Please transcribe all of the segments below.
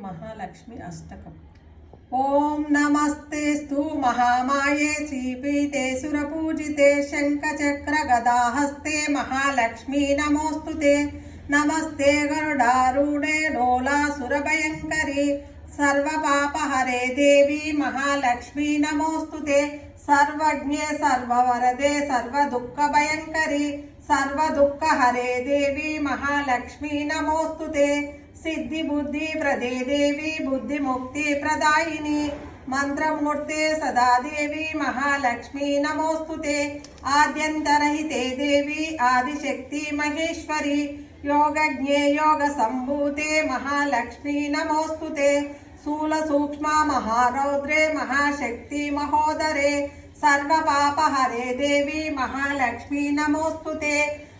महालक्ष्मी अष्टकम्। ओम नमस्तेस्तु महामाये श्रीपीठे सुरपूजिते शंखचक्र गदाहस्ते महालक्ष्मी नमोस्तुते। नमस्ते गरुडारूढे डोलासुरभयंकरी सर्वपापहरे देवी महालक्ष्मी नमोस्तुते। सर्वज्ञे सर्ववरदे सर्वदुःखभयंकरी सर्वदुःखहरे देवी महालक्ष्मी नमोस्तुते। सिद्धि बुद्धि प्रदे देवी बुद्धि मुक्ति प्रदायिनी मंत्रमूर्ते सदा देवी महालक्ष्मी नमोस्तुते। आद्यंतरहिते देवी आदिशक्ति महेश्वरी योगज्ञे योग संभूते महालक्ष्मी नमोस्तुते। स्थूल सूक्ष्म महारौद्रे महाशक्ति महोदरे सर्वपापहरे देवी महालक्ष्मी नमोस्तुते।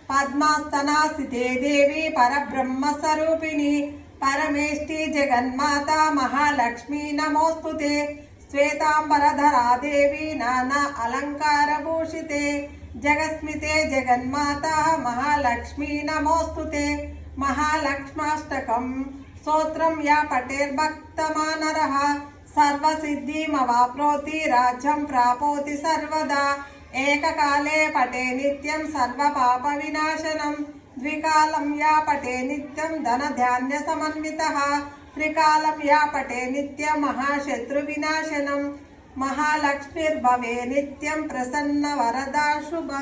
पद्मासनास्थिते देवी परब्रह्म स्वरूपिणी परमेष्टि जगन्माता महालक्ष्मी नमोस्तुते। श्वेतांबरधरा देवी नाना अलंकार भूषिते जगस्मिते जगन्माता महालक्ष्मी नमोस्तुते। महालक्ष्माष्टकं स्तोत्रं या पठेर्भक्तमानरः सर्वसिद्धिमवाप्नोति राज्यं प्राप्नोति सर्वदा। एककाले पठे नित्यं सर्वपापविनाशनं द्विकालं या पठे नित्यं धनधान्यसमन्वितः त्रिकालं या पठे नित्यं महाशत्रुविनाशनं महालक्ष्मीर्भवे नित्यं प्रसन्न वरदा शुभा।